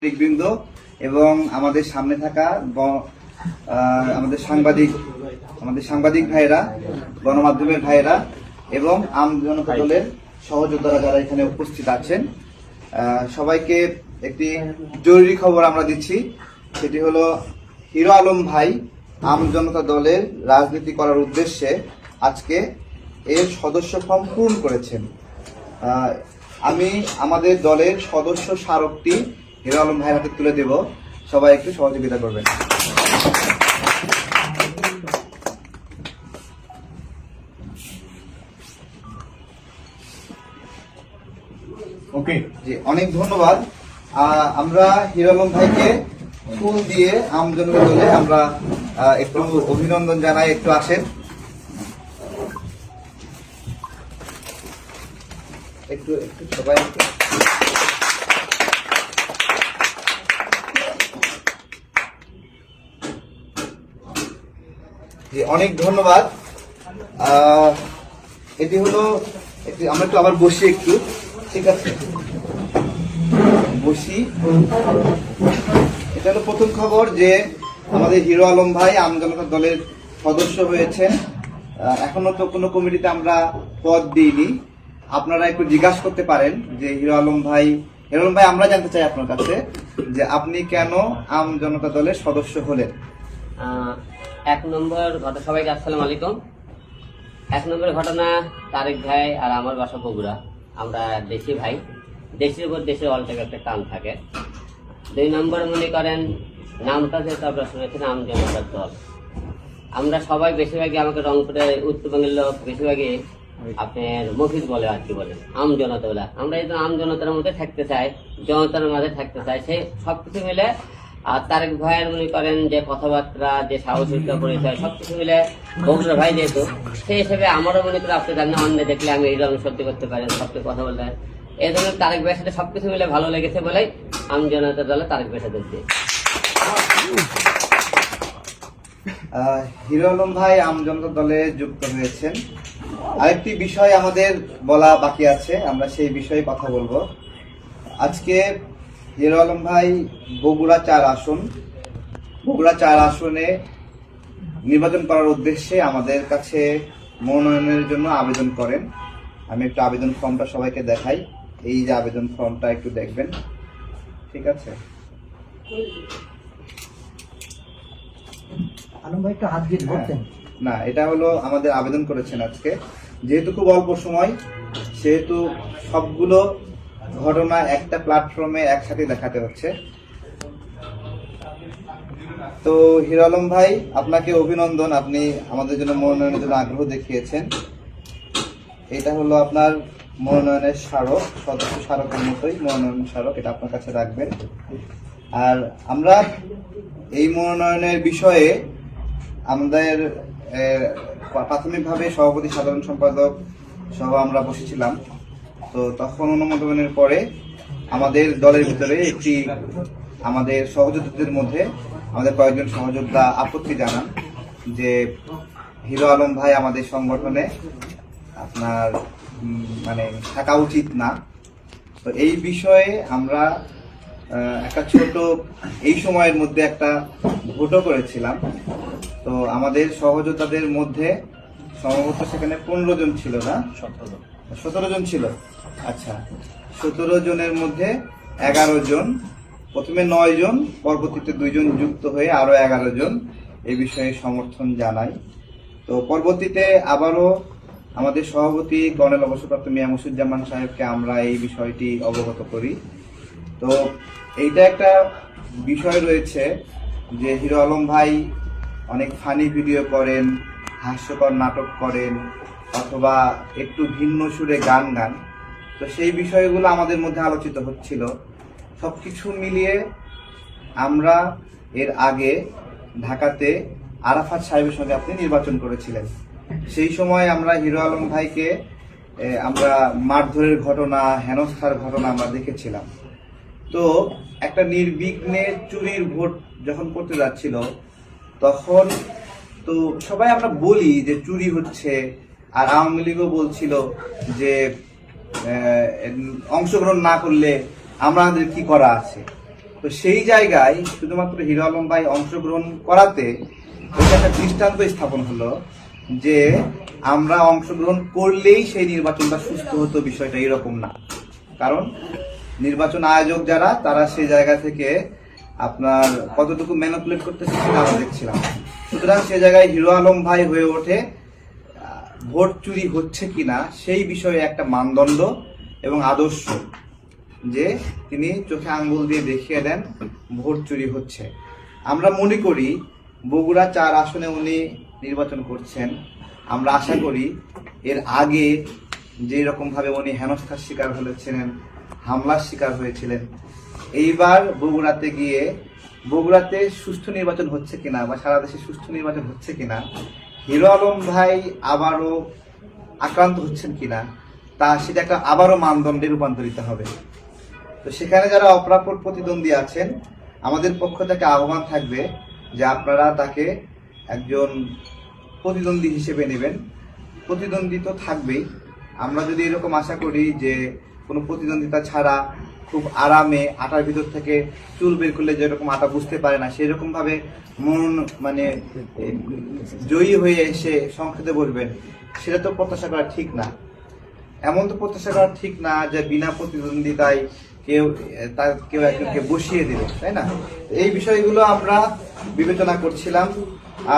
বৃন্দ এবং আমাদের সামনে থাকা আমাদের সাংবাদিক ভাইয়েরা, গণমাধ্যমের ভাইয়েরা এবং আম জনতা দলের সহযোদ্ধারা যারা এখানে উপস্থিত আছেন, সবাইকে একটি জরুরি খবর আমরা দিচ্ছি। সেটি হলো হিরো আলম ভাই আম জনতা দলের রাজনীতি করার উদ্দেশ্যে আজকে এর সদস্য ফর্ম পূরণ করেছেন। আমি আমাদের দলের সদস্য স্মারকটি হিরো আলম ভাইয়ের হাতে তুলে দেব, সবাই একটু সহযোগিতা করবেন। ওকে জি, অনেক ধন্যবাদ। আমরা হিরো আলম ভাইকে ফুল দিয়ে আম জনতা দলে আমরা একটু অভিনন্দন জানাই। একটু আসেন, একটু সবাই অনেক ধন্যবাদ। এটি হলো আমরা একটু আবার বসি, একটু ঠিক আছে বসি। এটা হলো প্রথম খবর যে আমাদের হিরো আলম ভাই আম জনতা দলের সদস্য হয়েছেন। এখনো তো কোনো কমিটিতে আমরা পদ দিইনি। আপনারা একটু জিজ্ঞাসা করতে পারেন যে হিরো আলম ভাই আমরা জানতে চাই আপনার কাছে যে আপনি কেন আম জনতা দলের সদস্য হলেন। এক নম্বর ঘটনা, সবাইকে আসসালামু আলাইকুম। এক নম্বর ঘটনা, তারেক ভাই আর আমার বাসা বগুড়া, আমরা দেশি ভাই, দেশের উপর দেশের অল্প একটা টান থাকে। দুই নম্বর মনে করেন নামটা যেহেতু আপনারা শুনেছেন আম জনতার দল, আমরা সবাই বেশিরভাগই আমাকে রংপুরে উত্তরবঙ্গের লোক বেশিরভাগই আপনার মফিজ বলে আর কি বলেন আম জনতা বলে। আমরা এই আম জনতার মধ্যে থাকতে চাই, জনতার মাঝে থাকতে চাই, সেই সবকিছু মিলে। আর তারেক ভাইয়ের মনে করেন যে কথাবার্তা, যে সাহসিকতা পরিচয়, সবকিছু মিলে বগুড়ার ভাই যেহেতু, সেই হিসেবে আমারও মনে করেন আপনি জানেন অন্য দেখলে আমি এইরকম সত্যি করতে পারেন, সবকিছু কথা বলতে পারেন। এই ধরনের তারেক ভাইয়ের সাথে সবকিছু মিলে ভালো লেগেছে বলেই আম জনতা দলে তারেক ভাইয়ের সাথে দিচ্ছি। হিরো আলম ভাই আম জনতা দলে যুক্ত হয়েছেন। আরেকটি বিষয় আমাদের বলা বাকি আছে, আমরা সেই বিষয়ে কথা বলবো আজকে। হিরো আলম ভাই বগুড়া 4 আসনে নির্বাচন করার উদ্দেশ্যে আমাদের কাছে মনোনয়নের জন্য আবেদন করেন। আমি একটু আবেদন ফর্মটা সবাইকে দেখাই। এই যে আবেদন ফর্মটা একটু দেখবেন, ঠিক আছে? আলম ভাই একটু হাত দিয়ে ধরতেন। না, এটা হলো আমাদের আবেদন করেছেন আজকে। যেহেতু খুব অল্প সময়, সেহেতু সবগুলো ঘটনা একটা প্ল্যাটফর্মে একসাথে দেখাতে হচ্ছে। তো হিরো আলম ভাই, আপনাকে অভিনন্দন, আপনি আমাদের জন্য মনোনয়নের জন্য আগ্রহ দেখিয়েছেন। এটা হলো আপনার মনোনয়নের স্মারক, সদস্য স্মারকের মতোই মনোনয়ন স্মারক, এটা আপনার কাছে রাখবেন। আর আমরা এই মনোনয়নের বিষয়ে আমাদের প্রাথমিকভাবে সভাপতি, সাধারণ সম্পাদক সহ আমরা বসেছিলাম। তো তখন অনুমোদনের পরে আমাদের দলের ভিতরে আমাদের সহযোদ্ধাদের মধ্যে আমাদের কয়েকজন সহযোদ্ধা আপত্তি জানান যে হিরো আলম ভাই আমাদের সংগঠনে আপনার মানে থাকা উচিত না। তো এই বিষয়ে আমরা একটা ছোট এই সময়ের মধ্যে একটা ভোটও করেছিলাম। তো আমাদের সহযোদ্ধাদের মধ্যে সম্ভবত সেখানে 15 জন ছিল, না 17 জন ছিল। আচ্ছা, 17 জনের মধ্যে 11 জন, প্রথমে 9 জন, পরবর্তীতে 2 জন যুক্ত হয়ে আরো 11 জন এই বিষয়ে সমর্থন জানায়। তো পরবর্তীতে আবারও আমাদের সভাপতি কর্নেল অবসরপ্রাপ্ত মিয়া মুসুজ্জামান সাহেবকে আমরা এই বিষয়টি অবগত করি। তো এইটা একটা বিষয় রয়েছে যে হিরো আলম ভাই অনেক ফানি ভিডিও করেন, হাস্যকর নাটক করেন, অথবা একটু ভিন্ন সুরে গান গান। তো সেই বিষয়গুলো আমাদের মধ্যে আলোচিত হচ্ছিল। সবকিছু মিলিয়ে আমরা এর আগে ঢাকাতে আরাফাত সাহেবের সঙ্গে আপনি নির্বাচন করেছিলেন। সেই সময় আমরা হিরো আলম ভাইকে আমরা মারধরের ঘটনা, হেনস্থার ঘটনা আমরা দেখেছিলাম। তো একটা নির্বিঘ্নে চুরির ভোট যখন করতে যাচ্ছিল, তখন তো সবাই আমরা বলি যে চুরি হচ্ছে, আর আওয়ামী লীগও বলছিল যে অংশগ্রহণ না করলে আমাদের কি করা আছে। তো সেই জায়গায় শুধুমাত্র হিরো আলম ভাই অংশগ্রহণ করাতে এটা একটা দৃষ্টান্ত স্থাপন হলো যে আমরা অংশগ্রহণ করলেই সেই নির্বাচনটা সুস্থ হতো, বিষয়টা এরকম না। কারণ নির্বাচন আয়োজক যারা, তারা সেই জায়গা থেকে আপনার কতটুকু ম্যানিপুলেট করতেছে সেটা আমরা দেখছিলাম। সুতরাং সে জায়গায় হিরো আলম ভাই হয়ে ওঠে ভোট চুরি হচ্ছে কিনা সেই বিষয়ে একটা মানদণ্ড এবং আদর্শ, যে তিনি চোখে আঙ্গুল দিয়ে দেখিয়ে দেন ভোট চুরি হচ্ছে। আমরা মনে করি বগুড়া 4 আসনে উনি নির্বাচন করছেন, আমরা আশা করি এর আগে যে রকম ভাবে উনি হেনস্থার শিকার হয়েছিলেন, হামলার শিকার হয়েছিলেন, এইবার বগুড়াতে গিয়ে বগুড়াতে সুষ্ঠু নির্বাচন হচ্ছে কিনা বা সারা দেশে সুষ্ঠু নির্বাচন হচ্ছে কিনা, হিরো আলম ভাই আবারও আক্রান্ত হচ্ছেন কিনা, তা সেটা একটা আবারও মানদণ্ডে রূপান্তরিত হবে। তো সেখানে যারা অপরাপর প্রতিদ্বন্দ্বী আছেন, আমাদের পক্ষ থেকে আহ্বান থাকবে যে আপনারা তাকে একজন প্রতিদ্বন্দ্বী হিসেবে নেবেন। প্রতিদ্বন্দ্বী তো থাকবেই। আমরা যদি এরকম আশা করি যে কোনো প্রতিদ্বন্দ্বিতা ছাড়া খুব আরামে আটার ভিতর থেকে চুল বের করলে যেরকম আটা বুঝতে পারে না, সেরকম ভাবে মন মানে জয়ী হয়ে এসে সংসদে বসবেন, সেটা তো প্রত্যাশা করা ঠিক না। এমন তো প্রত্যাশা করা ঠিক না যে বিনা প্রতিদ্বন্দ্বিতায় কেউ একজনকে বসিয়ে দেবে, তাই না? এই বিষয়গুলো আমরা বিবেচনা করছিলাম।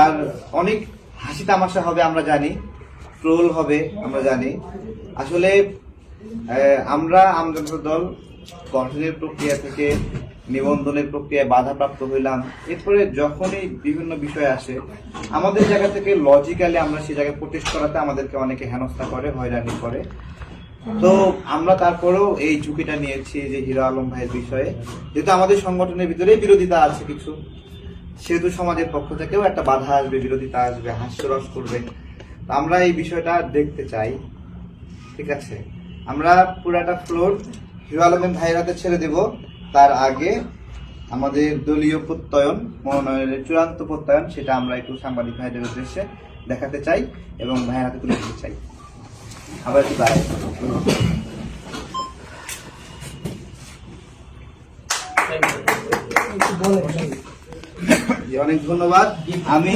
আর অনেক হাসি তামাশা হবে আমরা জানি, ট্রোল হবে আমরা জানি। আসলে আমরা আমজনতা দল গঠনের প্রক্রিয়া থেকে নিবন্ধনের প্রক্রিয়ায় বাধাপ্রাপ্ত হইলাম। এরপরে যখনই বিভিন্ন বিষয় আসে, আমাদের জায়গা থেকে লজিক্যালি আমরা সেই জায়গায় প্রোটেস্ট করাতে আমাদেরকে অনেকে হেনস্থা করে, হয়রানি করে। তো আমরা তারপরেও এই ঝুঁকিটা নিয়েছি যে হিরো আলম ভাইয়ের বিষয়ে, যেহেতু আমাদের সংগঠনের ভিতরেই বিরোধিতা আছে কিছু, সেহেতু সমাজের পক্ষ থেকেও একটা বাধা আসবে, বিরোধিতা আসবে, হাস্যরস করবে। আমরা এই বিষয়টা দেখতে চাই। ঠিক আছে, আমরা পুরাটা ফ্লোর হিরো আলমের ভাইয়ের হাতে ছেড়ে দেব। তার আগে আমাদের দলীয় প্রত্যয়ন, মনোনয়নের চূড়ান্ত প্রত্যয়ন, সেটা আমরা একটু সাংবাদিক ভাইদের উদ্দেশ্যে দেখাতে চাই এবং ভাইয়ের হাতে তুলে দিতে চাই। আবার একটু দাঁড়াই। অনেক ধন্যবাদ। আমি